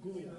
Gurria.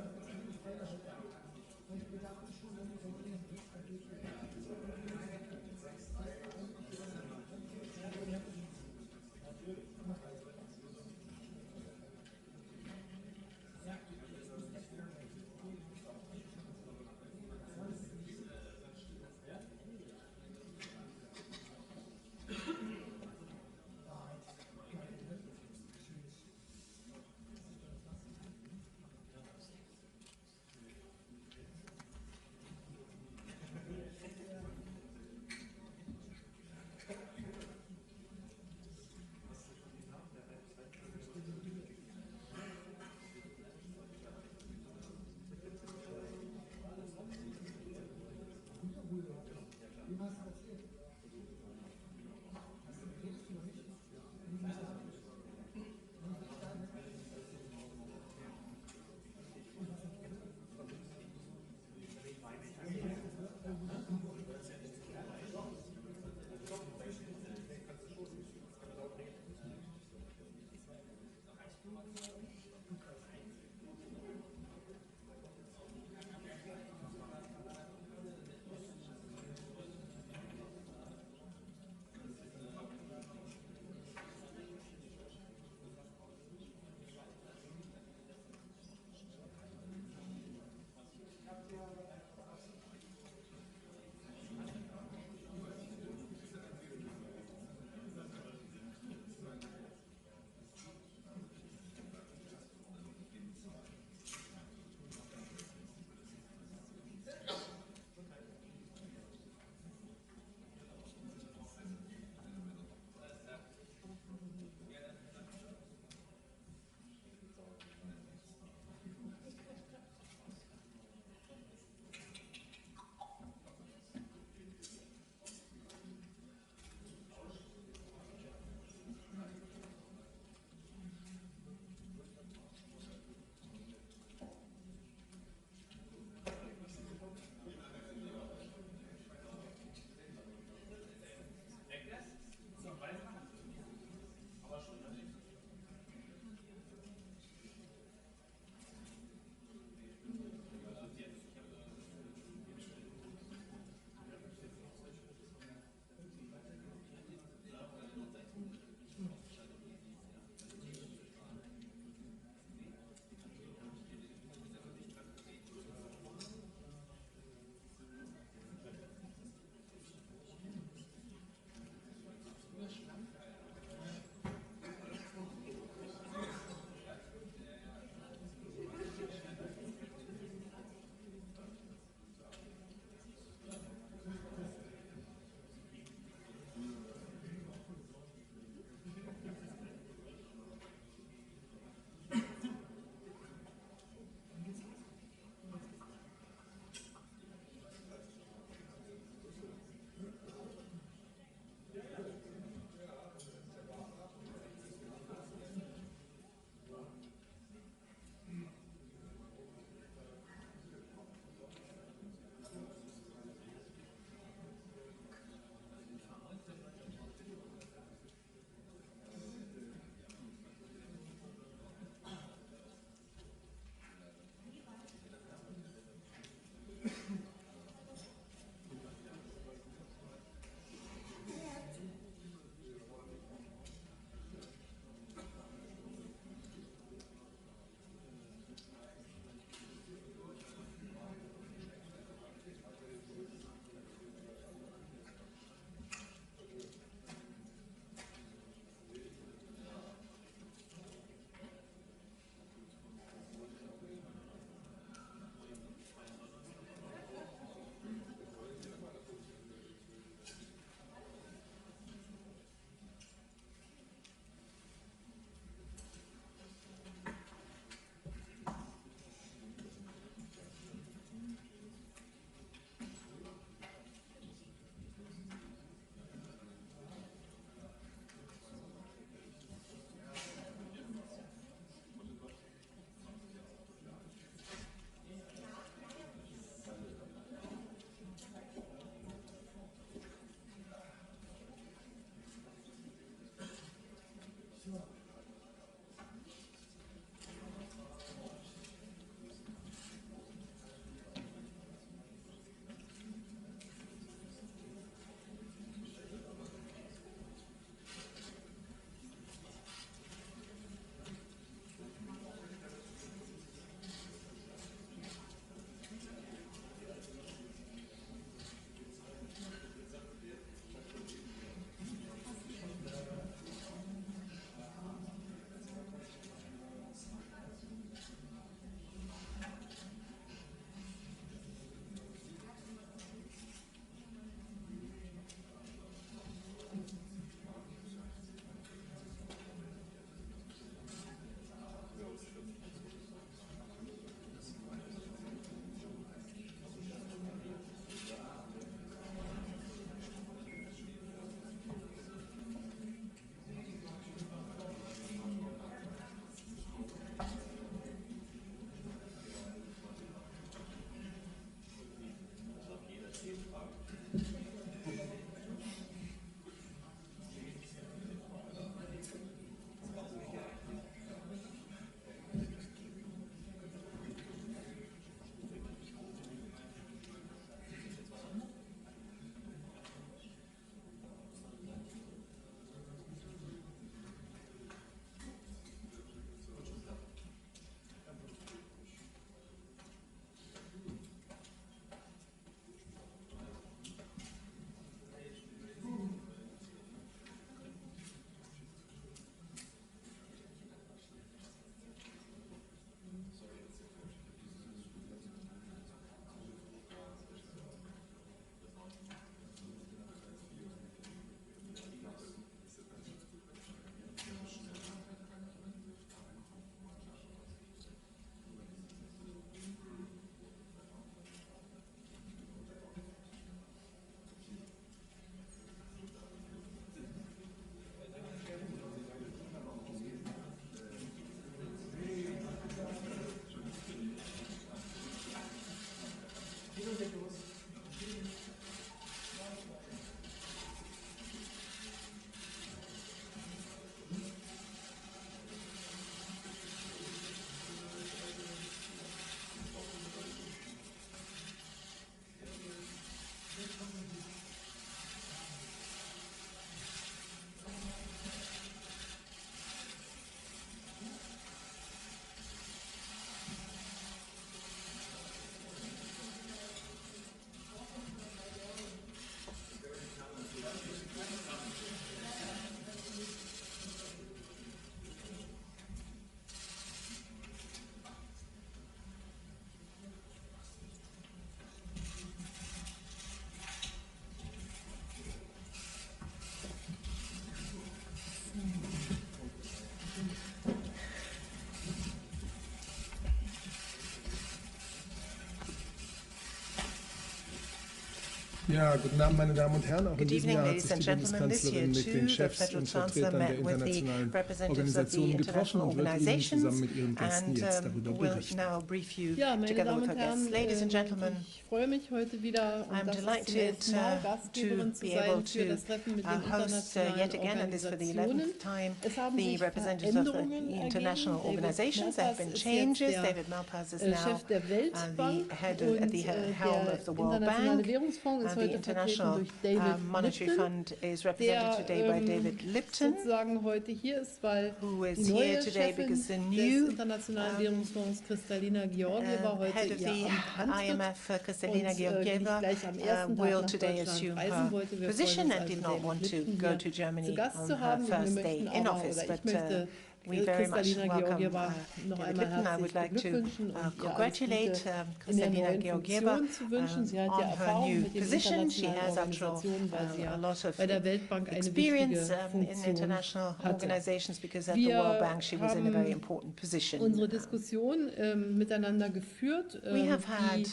Ja, guten Abend, meine Damen und Herren. Auch in Good diesem evening, Jahr hat sich ladies and die gentlemen. This year Bundeskanzlerin mit den too, the Chefs Federal und Chancellor Vertretern der met with the internationalen representatives of the Organisationen getroffen international und wird Ihnen organizations zusammen mit Ihren Gästen jetzt darüber will berichten. now brief you Ja, meine together Damen with und her guests. Herren, Ladies and gentlemen, ich freue mich heute wieder und I'm das ist zum delighted ersten Mal to Gastgeberin zu be able sein für to das Treffen mit den host internationalen yet again, and this for the Organisationen. 11th time, Es haben the sich representatives of the Veränderungen international ergeben. organizations. There have been changes. David Malpass is now Chef der Weltbank the head und at the helm of the World Internationale Bank. Währungsfonds ist The heute vertreten International durch David Monetary Lipton, Fund is represented today by David Lipton, sozusagen heute hier ist, weil who is die neue here today Chefin because the des new Internationalen Währungsfonds, Kristalina Georgieva, heute head of ihr the Amt antritt IMF, Kristalina und Georgieva, gleich am ersten Tag will nach today Deutschland assume reisen her wollte. Wir position freuen uns and did also, not want David to Lipton go hier to Germany zu Gast on zu her haben. Wir first day möchten in aber, office, oder ich but möchte we very much Kristalina welcome Georgieva noch David einmal Lipton. I would herzlich like to beglückwünschen und ihr alles congratulate Gute in der Kristalina neuen Georgieva Funktion zu wünschen. Sie hat ja on her Erfahrung new mit den position. She internationalen has, after all, Organisationen, weil sie a ja lot of bei der Weltbank eine experience wichtige in Funktion international hatte. organizations, because at the World Bank she was in a very important position. Unsere Diskussion miteinander geführt, We have had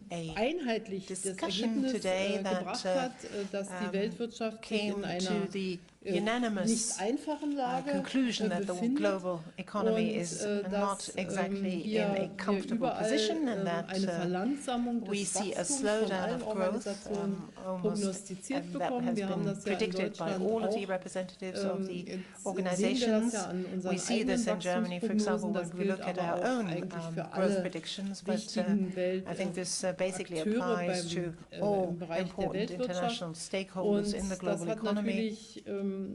die einheitlich das Ergebnis gebracht hat, dass die Weltwirtschaft sich in einer nicht einfachen Lage conclusion that the befindet global economy und is not dass exactly in wir a comfortable position, and eine that Verlangsamung we des see a Wachstums von slowdown allen of growth, Organisationen almost prognostiziert that bekommen. has Wir haben been das ja in predicted by Deutschland all of the auch. representatives of the Sehen wir organizations. das ja an unseren We see eigenen this in Germany, for example, Wachstumsprognosen. when Das we gilt look at aber our auch own eigentlich für growth alle predictions, but wichtigen I think this basically Akteure applies to all im Bereich der important international Weltwirtschaft. stakeholders Und in the das global hat economy. natürlich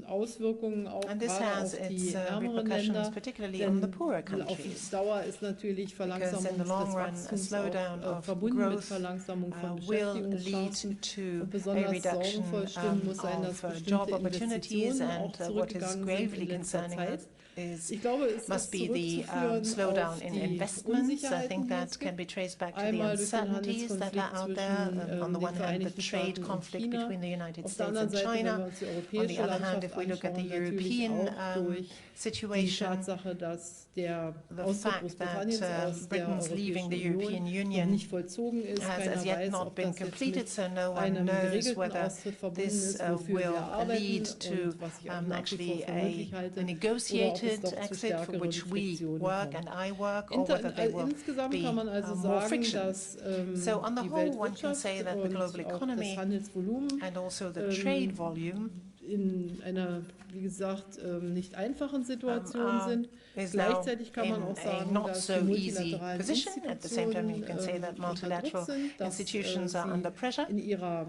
Auswirkungen auch And this gerade has auf die its ärmeren repercussions, Länder, particularly on the denn poorer auf countries. Dauer ist natürlich Because in Verlangsamung the des long run, a Wachstums slowdown auch of verbunden mit growth Verlangsamung von will lead Beschäftigungschancen. to Und a besonders reduction sorgenvoll stimmen muss sein, dass of bestimmte job opportunities, Investitionen and auch what is zurückgegangen sind gravely in letzter concerning Zeit. us Ich glaube, es must ist be the zurückzuführen slowdown auf in die investments. I Unsicherheiten, think die es that can be gibt. traced back to the Einmal durch den uncertainties that are out there. Handelskonflikt On the zwischen one hand, the den trade Vereinigten Staaten und conflict China. between the United Auf der States anderen and Seite, wenn China. wir uns die On the europäische other hand, Landschaft if we look at the anschauen, natürlich European auch durch die situation, Tatsache, dass der the Austritt fact Großbritanniens that aus der Britain's leaving the Europäischen European Union noch Union nicht vollzogen ist. has Keiner as yet weiß, not ob been das jetzt completed, mit so no one einem knows geregelten whether Austritt verbunden this ist, wofür will wir arbeiten lead to und was ich auch nach wie actually vor für möglich halte, a oder ob es negotiated doch zu exit, for stärkeren which we Friktionen work kommt. and I work, or whether they will Insgesamt be kann man also more sagen, frictions. dass So on the die whole, one can Weltwirtschaft say that the und global auch das economy Handelsvolumen and also the trade volume in einer, wie gesagt, nicht einfachen Situation sind. is now Gleichzeitig kann man in auch a sagen, not dass so die easy multilateralen position. At the same time, you can say that Institutionen unter Druck multilateral sind, dass institutions are under pressure, sie in ihrer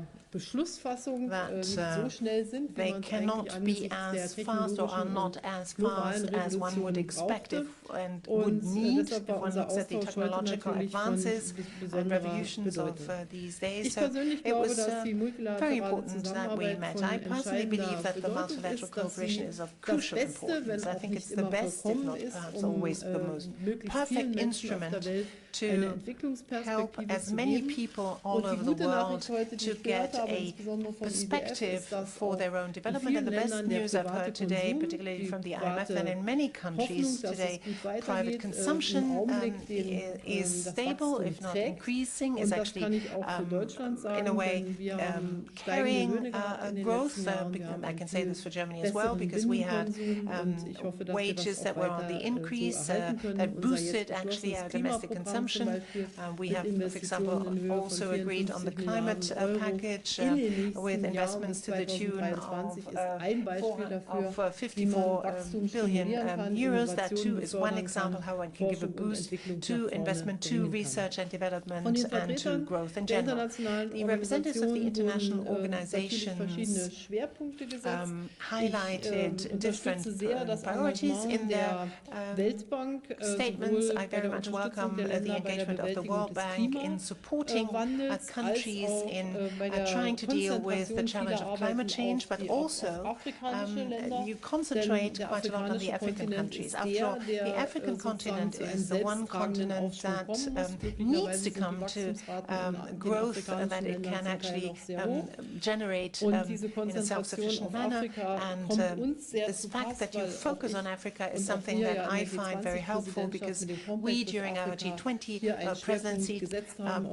Beschlussfassung that nicht so schnell sind, wie they man es cannot eigentlich be angesichts der as fast or are technologischen not und as globalen fast as one would Revolutionen expect brauchte. and would need Deshalb if war one unser looks at the Austausch heute technological natürlich von advances and besonderer revolutions of Bedeutung. these days. Ich So persönlich it glaube, was dass die very multilaterale important that we Zusammenarbeit met. von I personally believe entscheidender that the Bedeutung multilateral ist, dass cooperation sie is of das crucial Beste, importance. wenn I auch think it's nicht the immer best, if vollkommen not ist, perhaps always the most möglichst vielen perfect Menschen auf instrument der Welt to eine help Entwicklungsperspektive as zu many geben. people all Und die over the gute world Nachricht heute, die to ich gehört get habe, a insbesondere vom IWF, perspective ist, dass for auch their own in development. And vielen the best Ländern der news I've private heard today, Konsum, particularly die from the IMF private and in many Hoffnung, countries dass today, es gut private weitergeht, im consumption Augenblick is das stable, Wachstum if not trägt. increasing, Und is das kann actually ich auch für Deutschland in sagen, a way denn wir haben steigende carrying Löhne gehabt in den growth. letzten Jahren. Wir haben I einen can say viel this for Germany as well, besseren because we had Binnenkonsum und ich hoffe, dass wir wages das that auch were on the weiter increase so erhalten können. that Unser boosted jetzt actually our beschlossenes domestic Klimaprogramm zum consumption. Beispiel We mit have, for Investitionen in example, Höhe von also agreed on the 54 climate Milliarden Euro package in den nächsten with Jahren investments bis to the tune 2023 of ist ein Beispiel dafür, wie 54 man Wachstum billion stimulieren kann, euros. That Innovation too is one befördern example kann, how one can give a Forschung und boost Entwicklung to nach vorne investment, to bringen kann. research and Von development, den and to Vertretern growth in der general. internationalen The representatives of the international wurden natürlich verschiedene organizations Schwerpunkte gesetzt. highlighted Ich different unterstütze sehr das priorities Engagement in their der Weltbank, statements. sowohl I bei very der much Unterstützung welcome der the Länder bei der engagement of the Bewältigung World des Bank in supporting Klimawandels, countries als auch in bei der trying to deal with the Konzentration challenge vieler of climate Arbeiten change, auf but die also afrikanische Länder. you concentrate Denn der quite a lot on the afrikanische African Kontinent countries. ist After all, der, the African continent zu einem is the one selbsttragenden continent Aufschwung that kommen muss. needs to Glücklicherweise sind die come to Wachstumsraten in den growth afrikanischen that it Ländern can zum Teil actually noch sehr hoch. generate Und diese in a Konzentration efficient manner, and this fact that you focus on Africa is something that I find very helpful, because we, during our G20 presidency,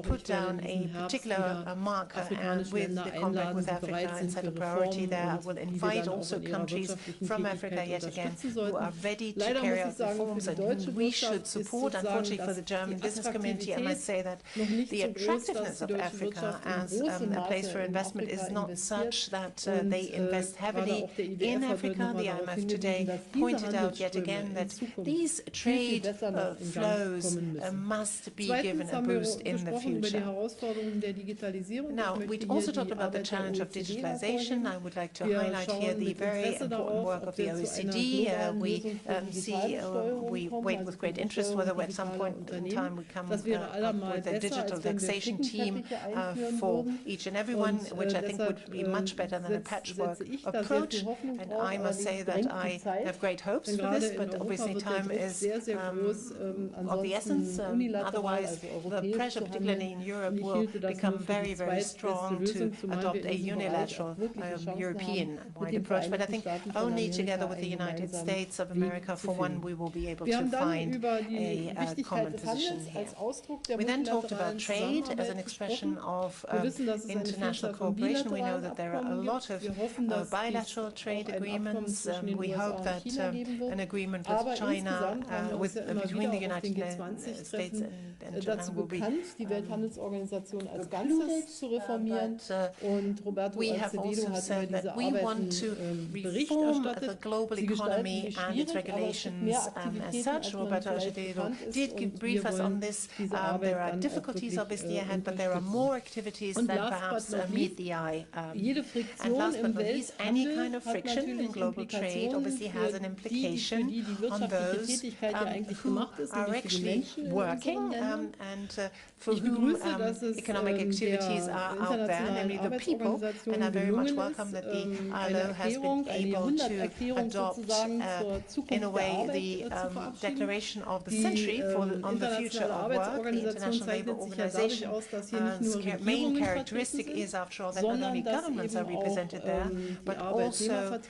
put down a particular marker, and with the compact with Africa and set a priority there. I will invite also countries from Africa yet again who are ready to carry out reforms and whom we should support. Unfortunately for the German business community, I must say that the attractiveness of Africa as a place for investment is not such that they invest heavily in Africa. The IMF today pointed out yet again that these trade flows must be given a boost in the future. Now, we also talked about the challenge of digitalization. I would like to highlight here the very important work of the OECD. We wait with great interest whether at some point in time we come up with a digital taxation team for each and everyone, which I think would be much better than a patchwork approach. And I must say that I have great hopes for this, but obviously time is of the essence. Otherwise, the pressure, particularly in Europe, will become very, very strong to adopt a unilateral European-wide approach. But I think only together with the United States of America, for one, we will be able to find a common position here. We then talked about trade as an expression of international cooperation. We know that there are a lot of bilateral trade agreements. We hope that an agreement with China, between the United States and Japan, will be concluded. We have also said that we want to reform the global economy and its regulations as such. Roberto Azevedo did brief us on this. There are difficulties obviously ahead, but there are more activities than perhaps meet the eye. And last but not least, any kind of friction in global trade obviously has an implication on those who are actually working and for whom economic activities are out there, namely the people. And I very much welcome that the ILO has been able to adopt, in a way, the declaration of the century on the future of work. The International Labour Organization's main characteristic is, after all, that not only governments are represented there, but also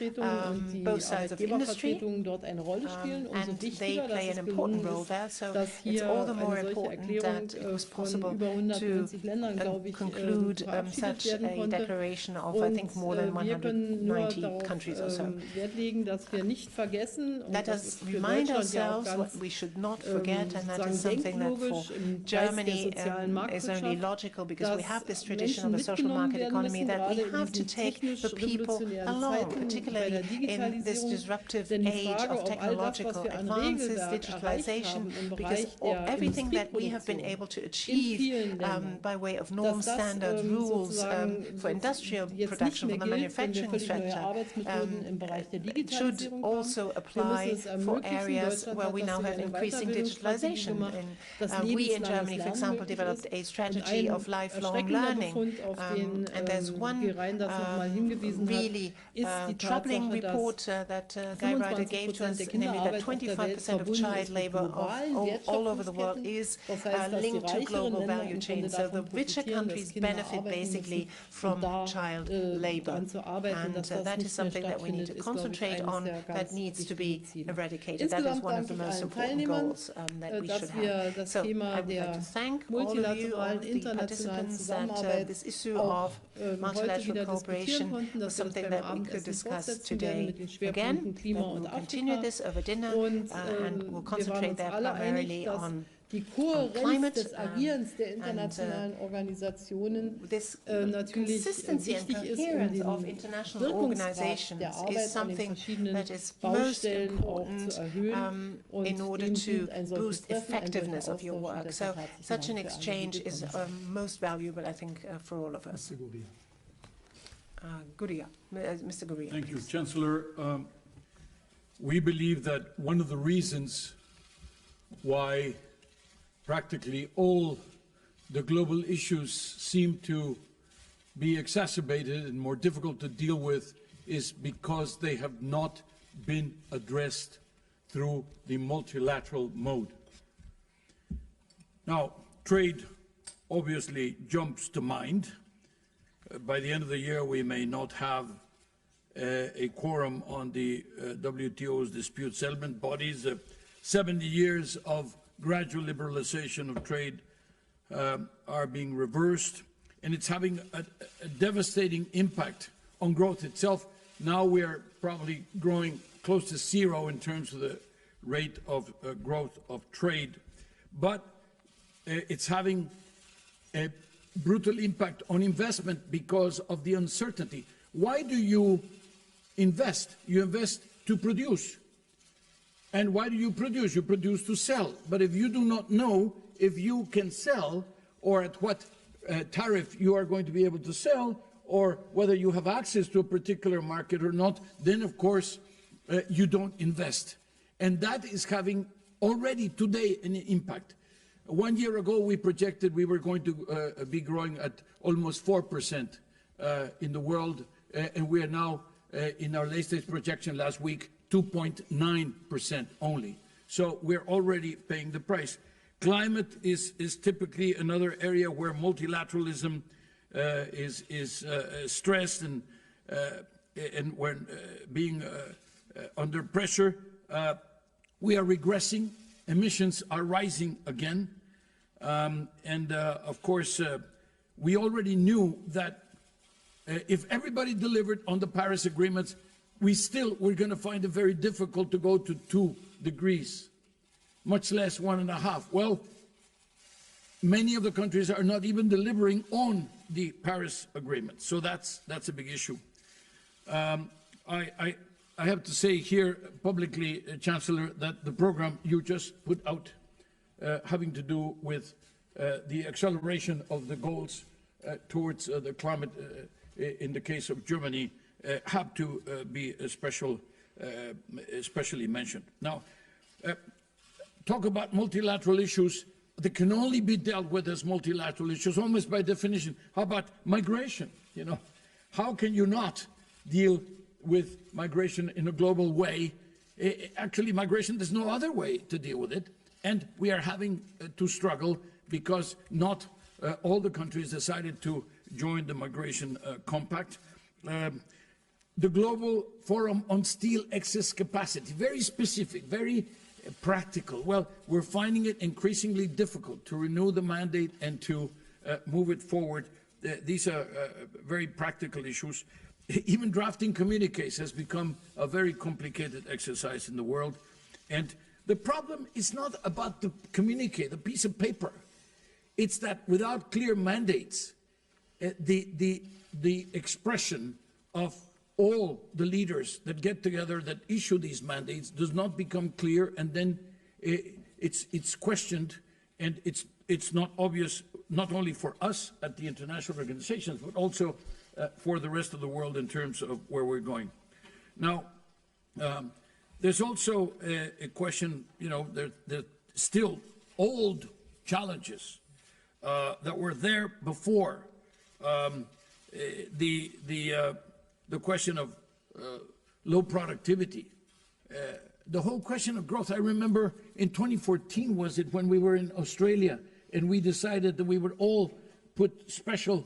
both sides of industry, and they play an important role there. So it's all the more important that it was possible to conclude such a declaration of, I think, more than 190 countries or so. Let us remind ourselves what we should not forget, and that is something that for Germany is only logical, because we have this tradition of a social market economy, that we have to take the people along, particularly in this disruptive age of technological advances, digitalization, because everything that we have been able to achieve by way of norm standard rules for industrial production, for the manufacturing sector, should also apply for areas where we now have increasing digitalization. We in Germany, for example, developed a strategy of lifelong learning, and there's one really troubling report that Guy Ryder gave to us, namely that 25% of child labor all over the world is linked to global value chains. So the richer countries benefit basically from child labor, and that is something that we need to concentrate on, that needs to be eradicated. That is one of the most important goals that we should have. So I would like to thank all of you, all the participants, that this issue of multilateral cooperation was something that we could discuss today again. We will continue this over dinner, and we'll concentrate there primarily on climate, this consistency and coherence of international organizations is something that is most important in order to boost effectiveness of your work. So such an exchange is most valuable, I think, for all of us. Gurria, Mr. Gurria. Thank you, Chancellor. We believe that one of the reasons why practically all the global issues seem to be exacerbated and more difficult to deal with is because they have not been addressed through the multilateral mode. Now, trade obviously jumps to mind. By the end of the year, we may not have a quorum on the WTO's dispute settlement bodies. 70 years of gradual liberalization of trade are being reversed, and it's having a devastating impact on growth itself. Now we are probably growing close to zero in terms of the rate of growth of trade, but it's having a brutal impact on investment because of the uncertainty. Why do you invest? You invest to produce. And why do you produce? You produce to sell. But if you do not know if you can sell or at what tariff you are going to be able to sell, or whether you have access to a particular market or not, then of course you don't invest. And that is having already today an impact. 1 year ago we projected we were going to be growing at almost 4% in the world, and we are now in our latest projection last week 2.9% only. So we're already paying the price. Climate is typically another area where multilateralism is stressed, and when being under pressure, we are regressing. Emissions are rising again, and of course, we already knew that if everybody delivered on the Paris agreements, we're going to find it very difficult to go to 2 degrees, much less 1.5. Well, many of the countries are not even delivering on the Paris agreement, so that's a big issue. I have to say here publicly, Chancellor, that the program you just put out, having to do with the acceleration of the goals towards the climate, in the case of Germany, have to be especially mentioned. Now, talk about multilateral issues that can only be dealt with as multilateral issues, almost by definition. How about migration? You know, how can you not deal with migration in a global way? Actually, migration, there's no other way to deal with it, and we are having to struggle because not all the countries decided to join the migration compact. The Global Forum on Steel Excess Capacity, very specific, very practical. Well, we're finding it increasingly difficult to renew the mandate and to move it forward. These are very practical issues. Even drafting communiques has become a very complicated exercise in the world. And the problem is not about the communique, the piece of paper. It's that without clear mandates, the expression of all the leaders that get together, that issue these mandates, does not become clear, and then it's questioned, and it's not obvious, not only for us at the international organizations, but also for the rest of the world in terms of where we're going. Now, there's also a question, you know, there's still old challenges that were there before. The question of low productivity, the whole question of growth. I remember in 2014, was it, when we were in Australia and we decided that we would all put special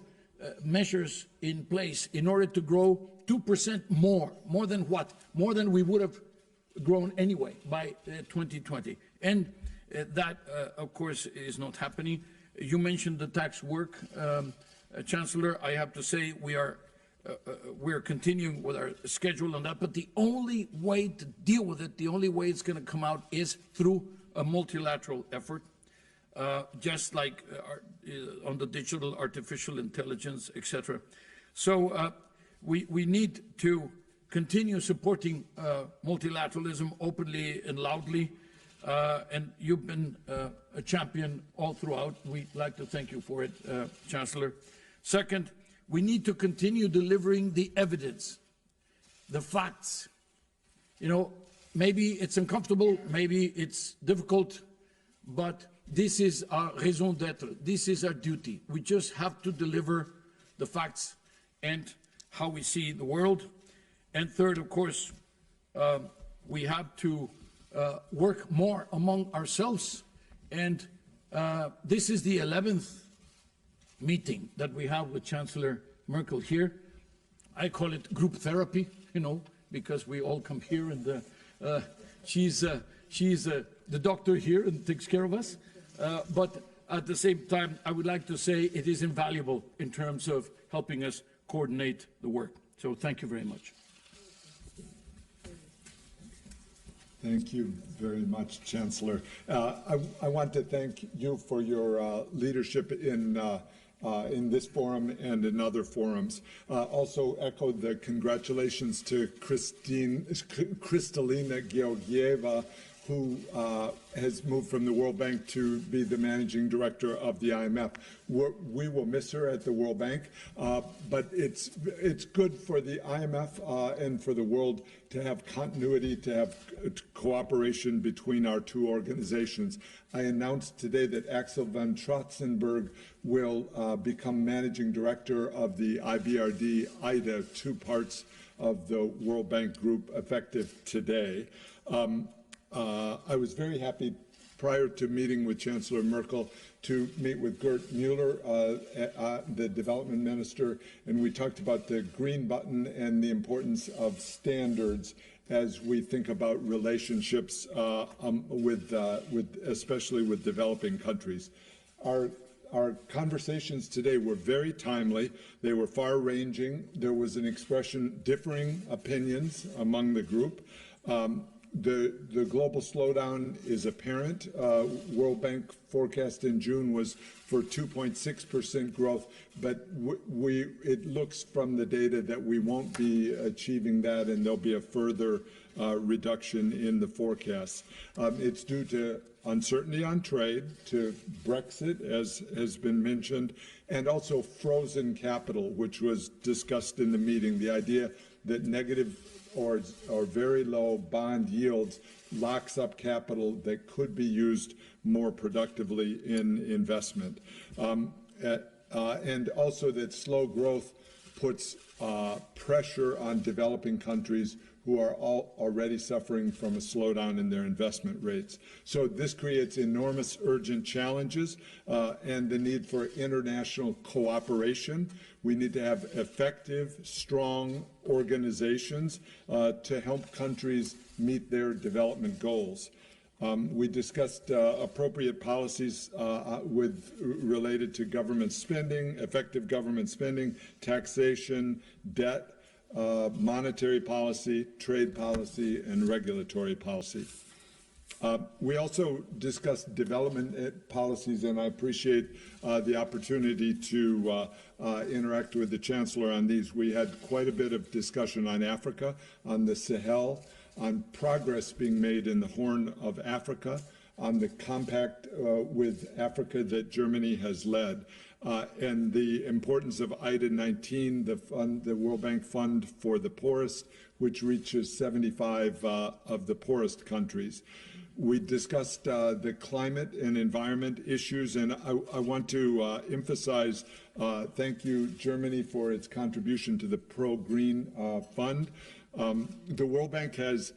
measures in place in order to grow 2% more than what? More than we would have grown anyway by 2020. And that, of course, is not happening. You mentioned the tax work, Chancellor. I have to say we're continuing with our schedule on that, but the only way to deal with it, the only way it's going to come out is through a multilateral effort, just like on the digital, artificial intelligence, etc. So we need to continue supporting multilateralism openly and loudly, and you've been a champion all throughout. We'd like to thank you for it, Chancellor. Second, we need to continue delivering the evidence, the facts. You know, maybe it's uncomfortable, maybe it's difficult, but this is our raison d'être. This is our duty. We just have to deliver the facts and how we see the world. And third, of course, we have to work more among ourselves. And this is the 11th meeting that we have with Chancellor Merkel here. I call it group therapy, you know, because we all come here and she's the doctor here and takes care of us. But at the same time, I would like to say it is invaluable in terms of helping us coordinate the work. So thank you very much. Thank you very much, Chancellor. I want to thank you for your leadership in this forum and in other forums. Also echo the congratulations to Kristalina Georgieva, who has moved from the World Bank to be the managing director of the IMF. We will miss her at the World Bank, but it's good for the IMF and for the world to have continuity, to have cooperation between our two organizations. I announced today that Axel van Trotzenberg will become managing director of the IBRD IDA, two parts of the World Bank Group, effective today. I was very happy prior to meeting with Chancellor Merkel to meet with Gert Mueller, the development minister, and we talked about the green button and the importance of standards as we think about relationships especially with developing countries. Our conversations today were very timely. They were far-ranging. There was an expression differing opinions among the group. The global slowdown is apparent. World Bank forecast in June was for 2.6% growth, but it looks from the data that we won't be achieving that, and there'll be a further reduction in the forecast. It's due to uncertainty on trade, to Brexit, as has been mentioned, and also frozen capital, which was discussed in the meeting, the idea that negative or very low bond yields locks up capital that could be used more productively in investment. And also that slow growth puts pressure on developing countries who are already suffering from a slowdown in their investment rates. So this creates enormous urgent challenges and the need for international cooperation. We need to have effective, strong organizations to help countries meet their development goals. We discussed appropriate policies related to government spending, effective government spending, taxation, debt, monetary policy, trade policy, and regulatory policy. We also discussed development policies, and I appreciate the opportunity to interact with the Chancellor on these. We had quite a bit of discussion on Africa, on the Sahel, on progress being made in the Horn of Africa, on the compact with Africa that Germany has led, and the importance of IDA 19, the World Bank Fund for the Poorest, which reaches 75 of the poorest countries. We discussed the climate and environment issues, and I want to emphasize, thank you, Germany, for its contribution to the Pro-Green Fund. The World Bank has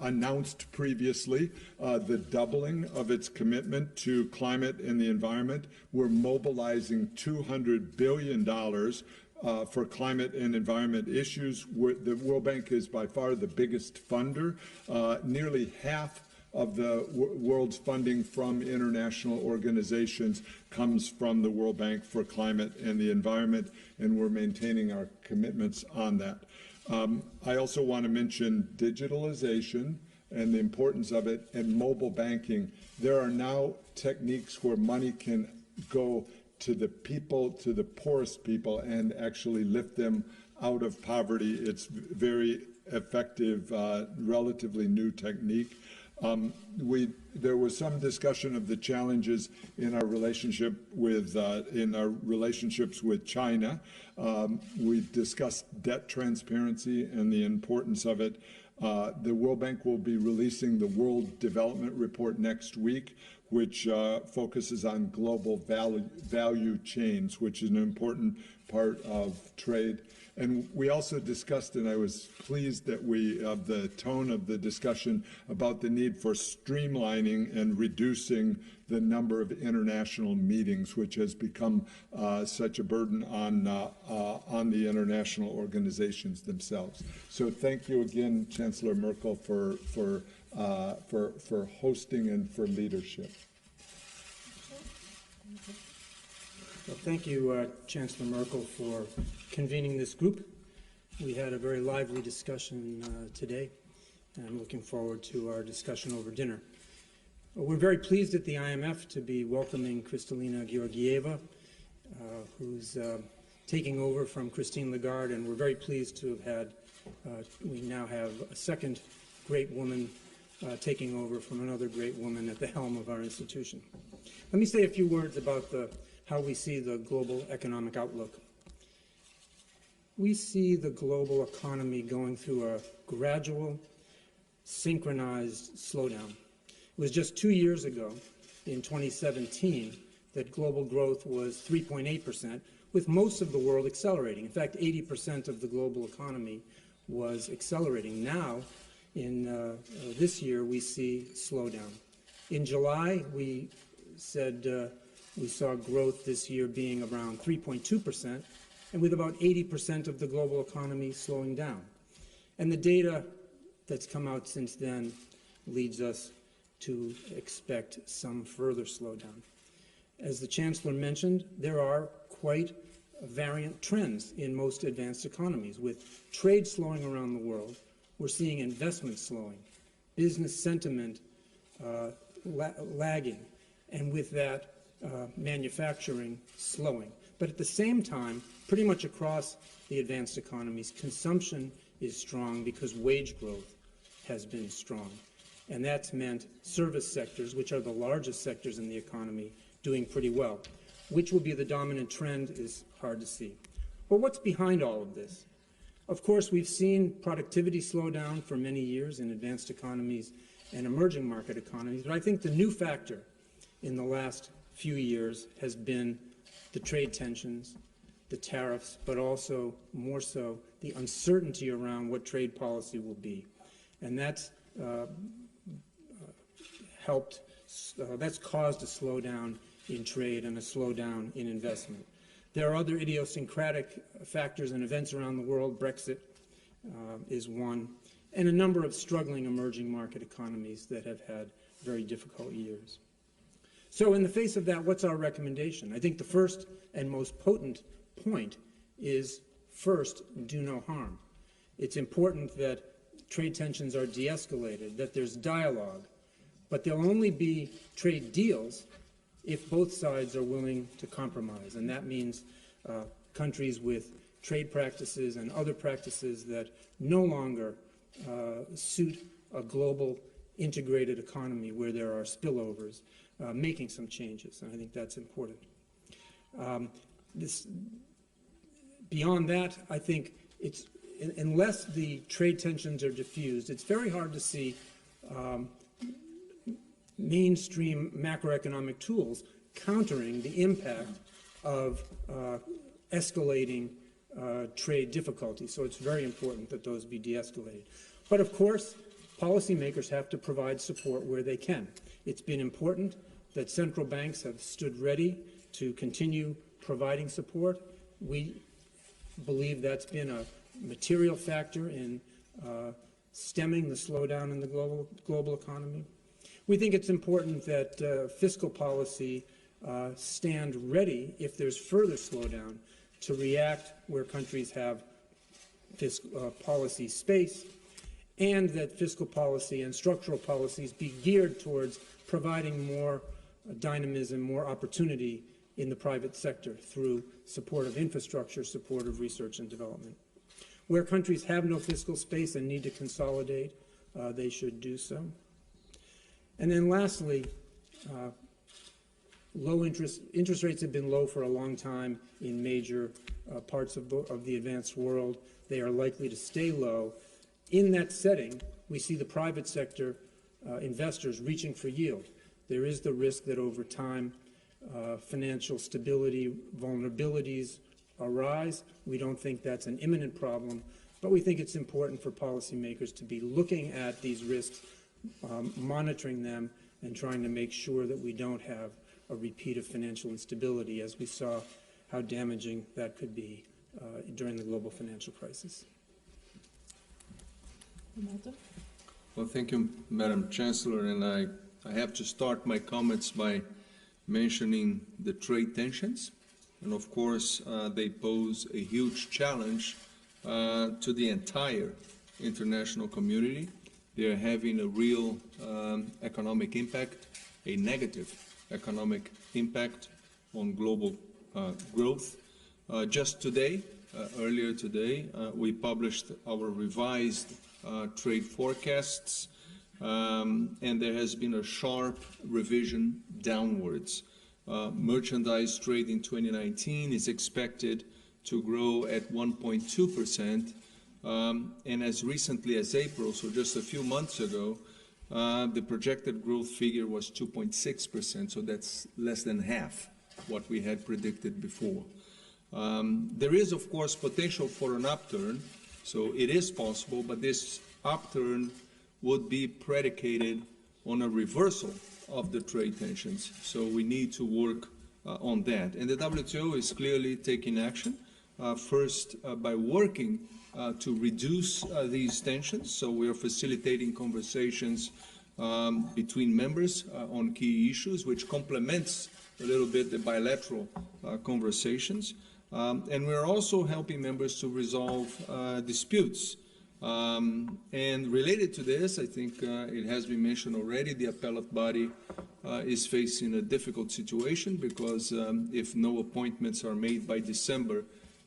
announced previously the doubling of its commitment to climate and the environment. We're mobilizing $200 billion for climate and environment issues. The World Bank is by far the biggest funder. Nearly half of the world's funding from international organizations comes from the World Bank for climate and the environment, and we're maintaining our commitments on that. I also want to mention digitalization and the importance of it, and mobile banking. There are now techniques where money can go to the people, to the poorest people, and actually lift them out of poverty. It's very effective, relatively new technique. There was some discussion of the challenges in our relationship with relationships with China. We discussed debt transparency and the importance of it. The World Bank will be releasing the World Development Report next week, which focuses on global value chains, which is an important part of trade. And we also discussed, and I was pleased that the tone of the discussion about the need for streamlining and reducing the number of international meetings, which has become such a burden on the international organizations themselves. So thank you again, Chancellor Merkel, for hosting and for leadership. Well, thank you, Chancellor Merkel, for convening this group. We had a very lively discussion today, and I'm looking forward to our discussion over dinner. We're very pleased at the IMF to be welcoming Kristalina Georgieva, who's taking over from Christine Lagarde, and we're very pleased to have had, we now have a second great woman taking over from another great woman at the helm of our institution. Let me say a few words about how we see the global economic outlook. We see the global economy going through a gradual, synchronized slowdown. It was just 2 years ago, in 2017, that global growth was 3.8%, with most of the world accelerating. In fact, 80% of the global economy was accelerating. Now, in this year, we see slowdown. In July, we said we saw growth this year being around 3.2%, and with about 80% of the global economy slowing down. And the data that's come out since then leads us to expect some further slowdown. As the Chancellor mentioned, there are quite variant trends in most advanced economies. With trade slowing around the world, we're seeing investment slowing, business sentiment lagging, and with that, manufacturing slowing. But at the same time, pretty much across the advanced economies, consumption is strong because wage growth has been strong. And that's meant service sectors, which are the largest sectors in the economy, doing pretty well. Which will be the dominant trend is hard to see. But what's behind all of this? Of course, we've seen productivity slow down for many years in advanced economies and emerging market economies, but I think the new factor in the last few years has been the trade tensions, the tariffs, but also, more so, the uncertainty around what trade policy will be. And that's that's caused a slowdown in trade and a slowdown in investment. There are other idiosyncratic factors and events around the world. Brexit is one, and a number of struggling emerging market economies that have had very difficult years. So in the face of that, what's our recommendation? I think the first and most potent point is, first, do no harm. It's important that trade tensions are de-escalated, that there's dialogue, but there'll only be trade deals if both sides are willing to compromise. And that means countries with trade practices and other practices that no longer suit a global integrated economy where there are spillovers, making some changes, and I think that's important. Beyond that, I think it's, unless the trade tensions are diffused, it's very hard to see mainstream macroeconomic tools countering the impact of escalating trade difficulties. So it's very important that those be de-escalated. But of course, policymakers have to provide support where they can. It's been important that central banks have stood ready to continue providing support. We believe that's been a material factor in stemming the slowdown in the global economy. We think it's important that fiscal policy stand ready if there's further slowdown to react where countries have fiscal policy space, and that fiscal policy and structural policies be geared towards providing more dynamism, more opportunity in the private sector through support of infrastructure, support of research and development. Where countries have no fiscal space and need to consolidate, they should do so. And then lastly, low interest rates have been low for a long time in major parts of the advanced world. They are likely to stay low. In that setting, we see the private sector investors reaching for yield. There is the risk that over time financial stability vulnerabilities arise. We don't think that's an imminent problem, but we think it's important for policymakers to be looking at these risks, monitoring them, and trying to make sure that we don't have a repeat of financial instability, as we saw how damaging that could be during the global financial crisis. Well, thank you, Madam Chancellor, and I have to start my comments by mentioning the trade tensions. And of course, they pose a huge challenge to the entire international community. They are having a real economic impact, a negative economic impact on global growth. Just today, earlier today, we published our revised trade forecasts, and there has been a sharp revision downwards. Merchandise trade in 2019 is expected to grow at 1.2%, and as recently as April, so just a few months ago, the projected growth figure was 2.6%, so that's less than half what we had predicted before. There is, of course, potential for an upturn, so it is possible, but this upturn would be predicated on a reversal of the trade tensions. So we need to work on that. And the WTO is clearly taking action, first by working to reduce these tensions. So we are facilitating conversations between members on key issues, which complements a little bit the bilateral conversations. And we're also helping members to resolve disputes. And related to this, I think it has been mentioned already, the appellate body is facing a difficult situation because if no appointments are made by December,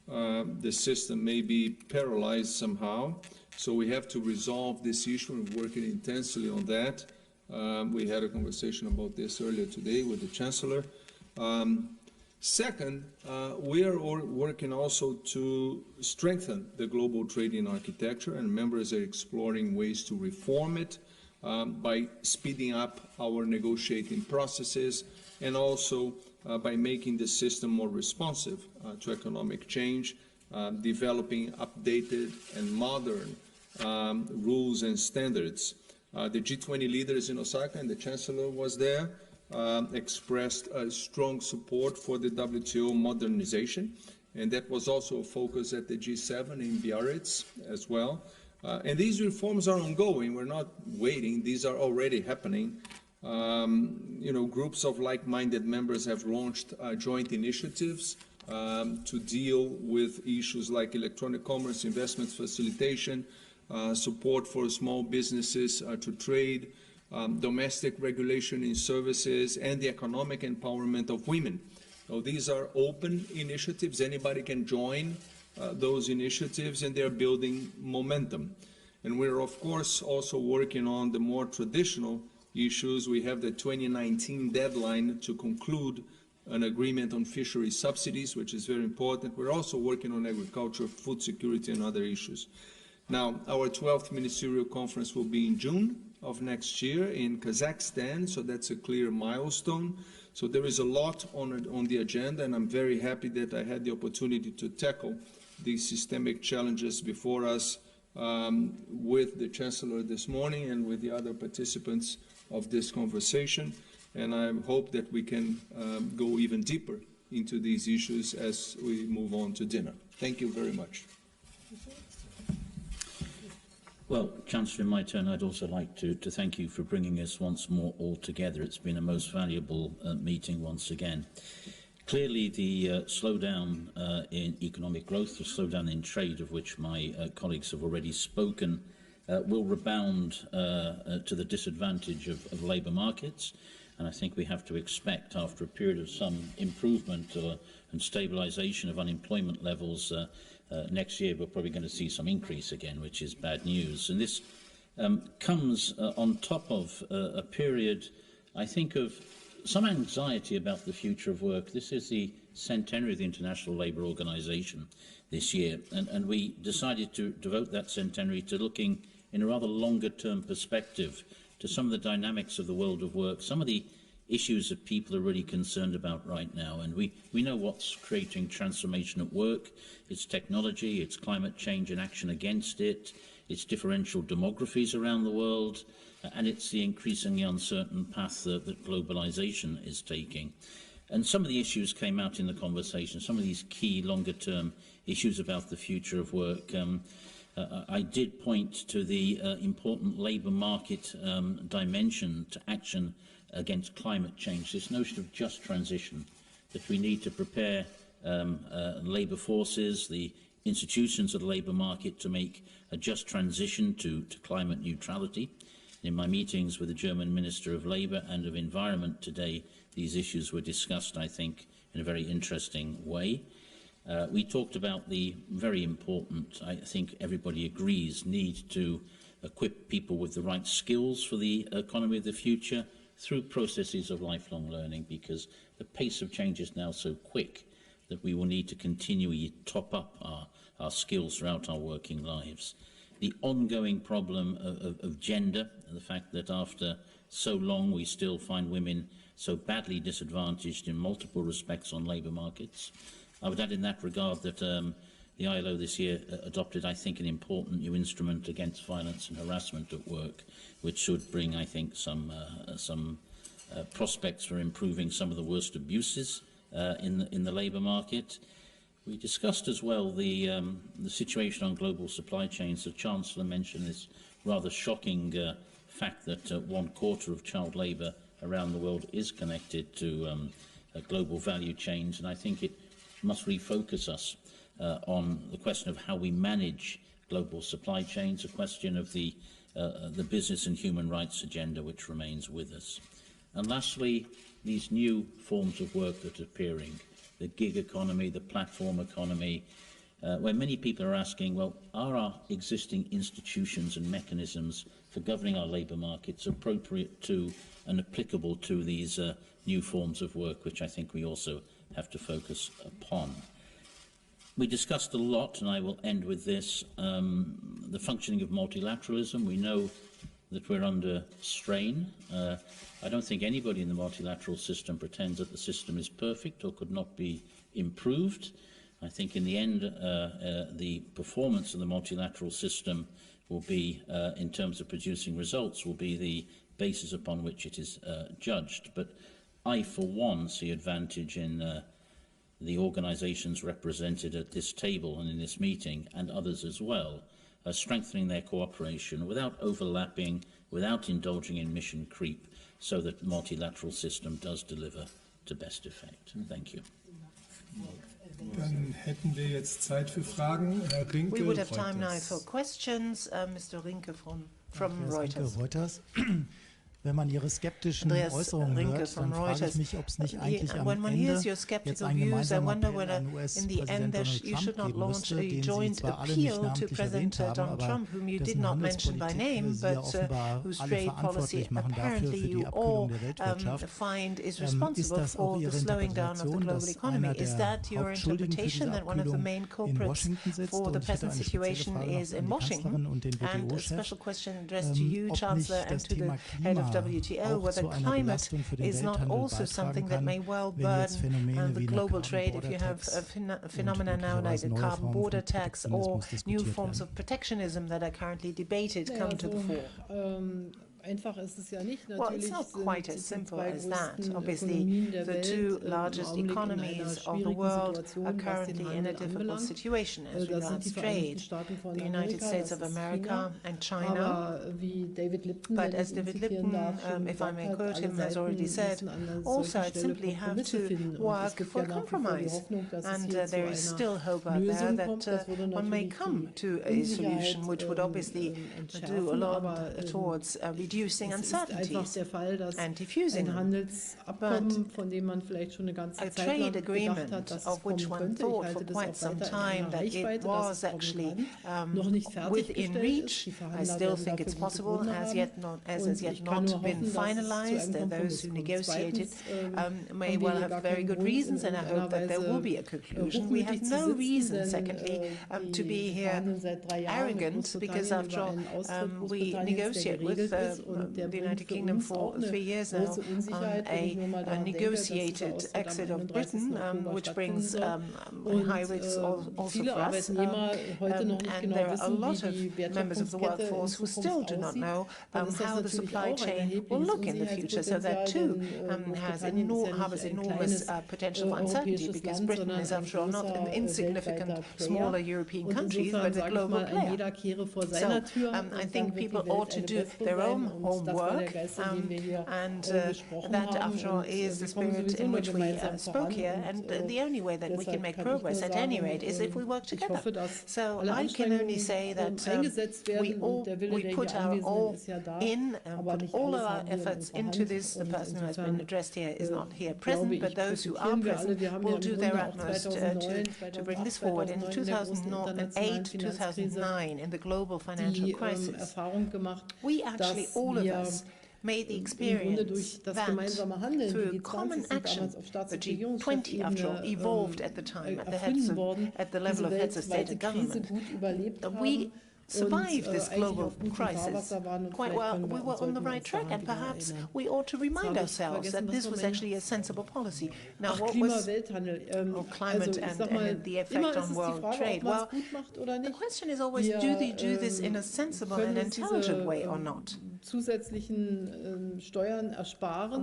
the system may be paralyzed somehow. So we have to resolve this issue and working intensely on that. We had a conversation about this earlier today with the Chancellor. Second, we are working also to strengthen the global trading architecture, and members are exploring ways to reform it by speeding up our negotiating processes and also by making the system more responsive to economic change, developing updated and modern rules and standards. The G20 leaders in Osaka, and the Chancellor was there, expressed strong support for the WTO modernization, and that was also a focus at the G7 in Biarritz as well. And these reforms are ongoing. We're not waiting. These are already happening. You know, groups of like-minded members have launched joint initiatives to deal with issues like electronic commerce, investments facilitation, support for small businesses to trade, domestic regulation in services, and the economic empowerment of women. So these are open initiatives. Anybody can join those initiatives, and they're building momentum. And we're, of course, also working on the more traditional issues. We have the 2019 deadline to conclude an agreement on fishery subsidies, which is very important. We're also working on agriculture, food security, and other issues. Now, our 12th Ministerial Conference will be in June of next year in Kazakhstan, so that's a clear milestone. So there is a lot on the agenda, and I'm very happy that I had the opportunity to tackle these systemic challenges before us with the Chancellor this morning and with the other participants of this conversation. And I hope that we can go even deeper into these issues as we move on to dinner. Thank you very much. Well, Chancellor, in my turn, I'd also like to thank you for bringing us once more all together. It's been a most valuable meeting once again. Clearly, the slowdown in economic growth, the slowdown in trade, of which my colleagues have already spoken, will rebound to the disadvantage of labour markets. And I think we have to expect, after a period of some improvement and stabilisation of unemployment levels, next year we're probably going to see some increase again, which is bad news. And this comes on top of a period, I think, of some anxiety about the future of work. This is the centenary of the International Labour Organization this year, and we decided to devote that centenary to looking in a rather longer-term perspective to some of the dynamics of the world of work, some of the issues that people are really concerned about right now. And we know what's creating transformation at work. It's technology, it's climate change and action against it, it's differential demographies around the world, and it's the increasingly uncertain path that globalization is taking. And some of the issues came out in the conversation, some of these key longer-term issues about the future of work. I did point to the important labour market dimension to action against climate change, this notion of just transition, that we need to prepare labour forces, the institutions of the labour market to make a just transition to climate neutrality. In my meetings with the German Minister of Labour and of Environment today, these issues were discussed, I think, in a very interesting way. We talked about the very important, I think everybody agrees, need to equip people with the right skills for the economy of the future through processes of lifelong learning, because the pace of change is now so quick that we will need to continually top up our skills throughout our working lives. The ongoing problem of gender, the fact that after so long we still find women so badly disadvantaged in multiple respects on labour markets. I would add in that regard that the ILO this year adopted, I think, an important new instrument against violence and harassment at work, which should bring, I think, some prospects for improving some of the worst abuses in the labour market. We discussed as well the situation on global supply chains. The Chancellor mentioned this rather shocking fact that 1/4 of child labour around the world is connected to global value chains, and I think it must refocus us on the question of how we manage global supply chains, a question of the business and human rights agenda which remains with us. And lastly, these new forms of work that are appearing, the gig economy, the platform economy, where many people are asking, well, are our existing institutions and mechanisms for governing our labour markets appropriate to and applicable to these new forms of work, which I think we also have to focus upon. We discussed a lot, and I will end with this, the functioning of multilateralism. We know that we're under strain. I don't think anybody in the multilateral system pretends that the system is perfect or could not be improved. I think in the end, the performance of the multilateral system will be, in terms of producing results, will be the basis upon which it is judged. But I, for one, see advantage in the organisations represented at this table and in this meeting, and others as well, strengthening their cooperation without overlapping, without indulging in mission creep, so that the multilateral system does deliver to best effect. Thank you. Dann hätten wir jetzt Zeit für Fragen. Herr Rinke, We would have time now for questions. Mr. Rinke from Reuters. Wenn man Ihre skeptischen Äußerungen hört, dann frage ich mich, ob es nicht eigentlich am Ende jetzt ein gemeinsamer Appell an US-Präsident Donald Trump geben müsste, den Sie zwar alle nicht namentlich erwähnt haben, aber dessen Handelspolitik Sie ja offenbar alle verantwortlich machen dafür, für die Abkühlung der Weltwirtschaft. Ist das auch Ihre Interpretation, dass einer der Hauptschuldigen für diese Abkühlung in Washington sitzt? Und ich hätte eine spezielle Frage noch an die Kanzlerin und den WTO-Chef, ob nicht das Thema Klima WTO, whether climate is not also something that may well burden the global trade if you have a phenomena now like a carbon border tax or new forms of protectionism that are currently debated come to the fore. Well, it's not quite as simple as that. Obviously, the two largest economies of the world are currently in a difficult situation as regards trade, the United States of America and China. But as David Lipton, if I may quote him, has already said, all sides simply have to work for a compromise. And there is still hope out there that one may come to a solution which would obviously do a lot towards reducing uncertainties and diffusing them. But a trade agreement of which one thought for quite some time that it was actually within reach, I still think it's possible, has yet not been finalized. Those who negotiated may well have very good reasons, and I hope that there will be a conclusion. We have no reason, secondly, to be here arrogant, because after all, we negotiate with the United Kingdom for 3 years now on a negotiated exit of Britain, which brings high risks also for us. And there are a lot of members of the workforce who still do not know how the supply chain will look in the future. So that too harbors enormous potential for uncertainty, because Britain is, after all, not an insignificant smaller European country, but a global player. So I think people ought to do their own homework, and that, after all, is the spirit in which we spoke here. And the only way that we can make progress, at any rate, is if we work together. So I can only say that we put our all in, put all of our efforts into this. The person who has been addressed here is not here present, but those who are present will do their utmost to bring this forward. In 2008, 2009, in the global financial crisis, we actually, all of us, made the experience that through common action, the G20, after all, evolved at the time at the level of heads of state and government. We survived this global crisis quite well. We were on the right track, and perhaps we ought to remind ourselves that this was actually a sensible policy. Now, what was climate and the effect on world trade? Well, the question is always, do they do this in a sensible and intelligent way or not?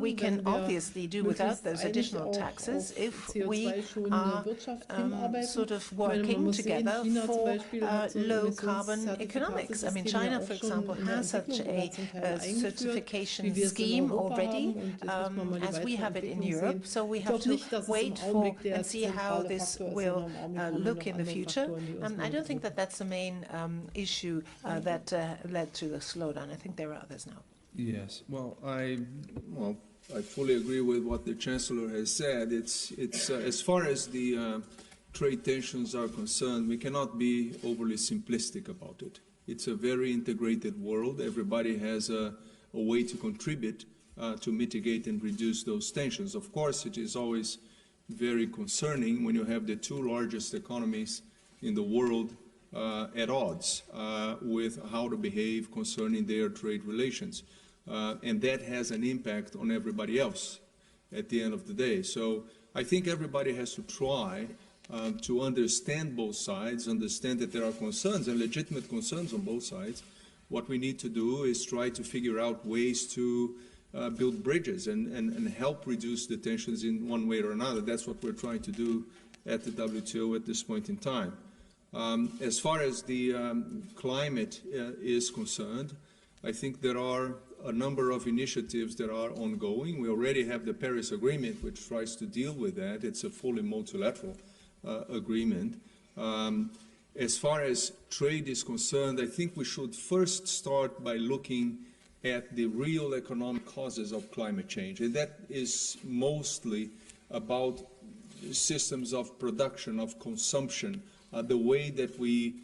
We can obviously do without those additional taxes if we are sort of working together for low-carbon economics. I mean, China, for example, has such a certification scheme already, as we have it in Europe. So we have to wait for and see how this will look in the future. I don't think that that's the main issue that led to the slowdown. I think there are others now. Yes. Well, I fully agree with what the Chancellor has said. It's as far as the trade tensions are concerned, we cannot be overly simplistic about it. It's a very integrated world. Everybody has a way to contribute to mitigate and reduce those tensions. Of course, it is always very concerning when you have the two largest economies in the world at odds with how to behave concerning their trade relations. And that has an impact on everybody else at the end of the day. So I think everybody has to try to understand both sides, understand that there are concerns and legitimate concerns on both sides. What we need to do is try to figure out ways to build bridges and help reduce the tensions in one way or another. That's what we're trying to do at the WTO at this point in time. As far as the climate is concerned, I think there are a number of initiatives that are ongoing. We already have the Paris Agreement, which tries to deal with that. It's a fully multilateral agreement. As far as trade is concerned, I think we should first start by looking at the real economic causes of climate change. And that is mostly about systems of production, of consumption, the way that we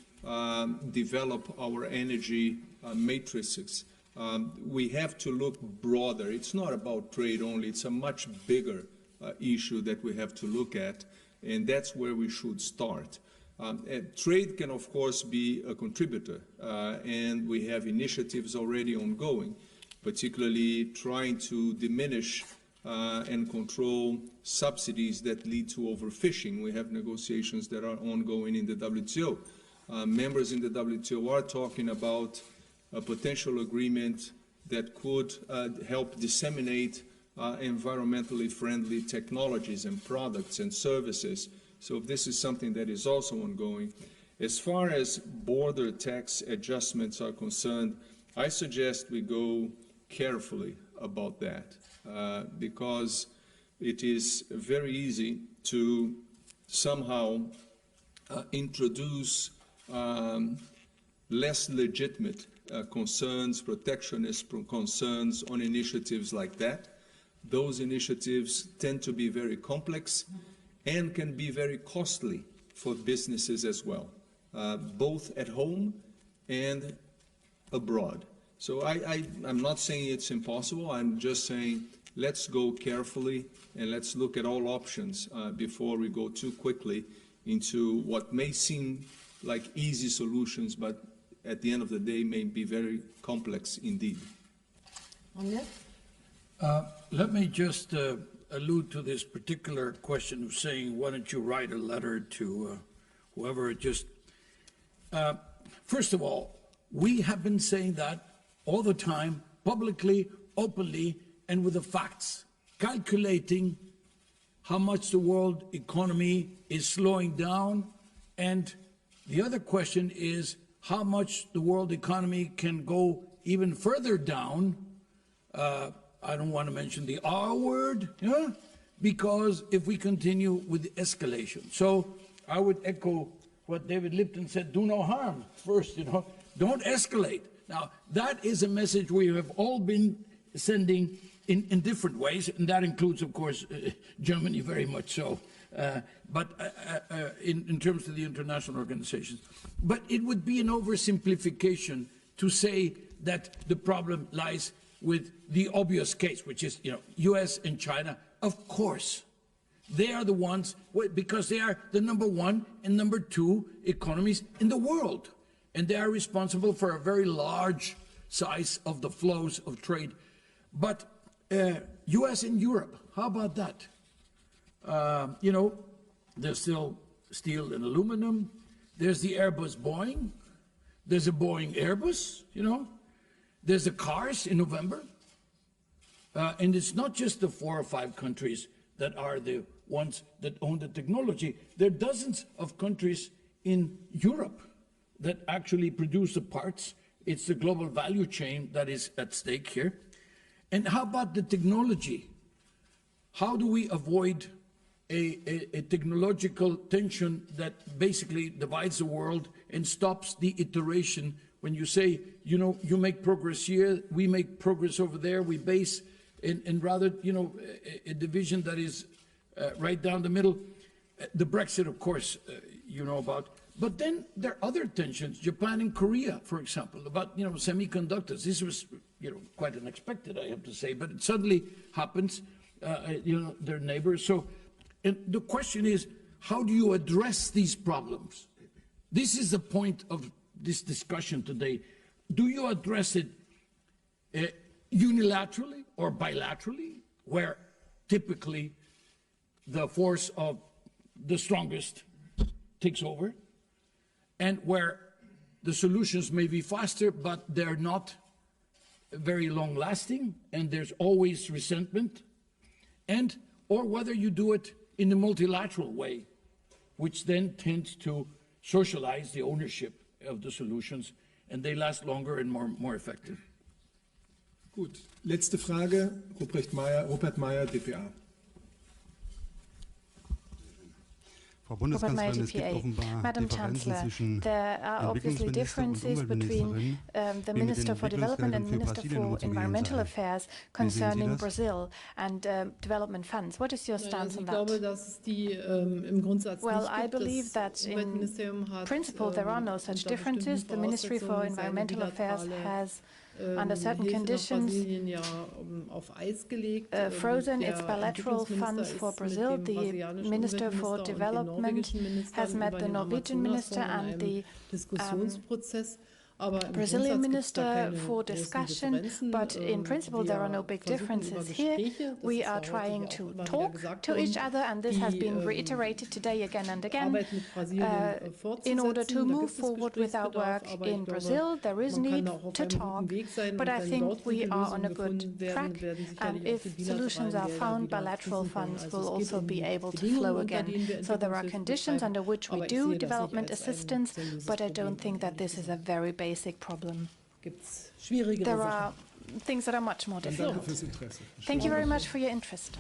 develop our energy matrices. We have to look broader. It's not about trade only. It's a much bigger issue that we have to look at, and that's where we should start. Trade can, of course, be a contributor, and we have initiatives already ongoing, particularly trying to diminish and control subsidies that lead to overfishing. We have negotiations that are ongoing in the WTO. Members in the WTO are talking about a potential agreement that could help disseminate environmentally friendly technologies and products and services. So this is something that is also ongoing. As far as border tax adjustments are concerned, I suggest we go carefully about that because it is very easy to somehow introduce less legitimate concerns, protectionist concerns on initiatives like that. Those initiatives tend to be very complex and can be very costly for businesses as well, both at home and abroad. So I'm not saying it's impossible. I'm just saying let's go carefully and let's look at all options before we go too quickly into what may seem like easy solutions, but at the end of the day may be very complex indeed. Let me just allude to this particular question of saying, why don't you write a letter to whoever just... first of all, we have been saying that all the time, publicly, openly, and with the facts, calculating how much the world economy is slowing down, and the other question is how much the world economy can go even further down. I don't want to mention the R word, yeah? Because if we continue with the escalation. So I would echo what David Lipton said, do no harm first, don't escalate. Now, that is a message we have all been sending in different ways, and that includes, of course, Germany very much so, but in terms of the international organizations. But it would be an oversimplification to say that the problem lies with the obvious case, which is, US and China. Of course, they are the ones, because they are the #1 and #2 economies in the world. And they are responsible for a very large size of the flows of trade. But US and Europe, how about that? There's still steel and aluminum. There's the Airbus Boeing. There's a Boeing Airbus, There's the cars in November. And it's not just the 4 or 5 countries that are the ones that own the technology. There are dozens of countries in Europe that actually produce the parts. It's the global value chain that is at stake here. And how about the technology? How do we avoid a technological tension that basically divides the world and stops the iteration? When you say, you make progress here, we make progress over there, we base, and rather, a division that is right down the middle. The Brexit, of course, you know about. But then there are other tensions, Japan and Korea, for example, about, semiconductors. This was, quite unexpected, I have to say, but it suddenly happens, they're neighbors. So, and the question is, how do you address these problems? This is the point of this discussion today. Do you address it unilaterally or bilaterally, where typically the force of the strongest takes over, and where the solutions may be faster, but they're not very long-lasting, and there's always resentment, or whether you do it in a multilateral way, which then tends to socialize the ownership of the solutions, and they last longer and more effective. Gut, letzte Frage, Robert Meyer, dpa. Madam Chancellor, there are obviously differences between the Minister for Development and Minister for Environmental Affairs concerning Brazil and development funds. What is your stance on that? Well, I believe that in principle there are no such differences. The Ministry for Environmental Affairs has, under certain conditions, frozen its bilateral funds for Brazil. The Minister for Development has met the Norwegian minister and the Brazilian minister for discussion, but in principle there are no big differences here. We are trying to talk to each other, and this has been reiterated today again and again. In order to move forward with our work in Brazil, there is need to talk, but I think we are on a good track, and if solutions are found, bilateral funds will also be able to flow again. So there are conditions under which we do development assistance, but I don't think that this is a very basic problem. There are things that are much more difficult. Thank you very much for your interest.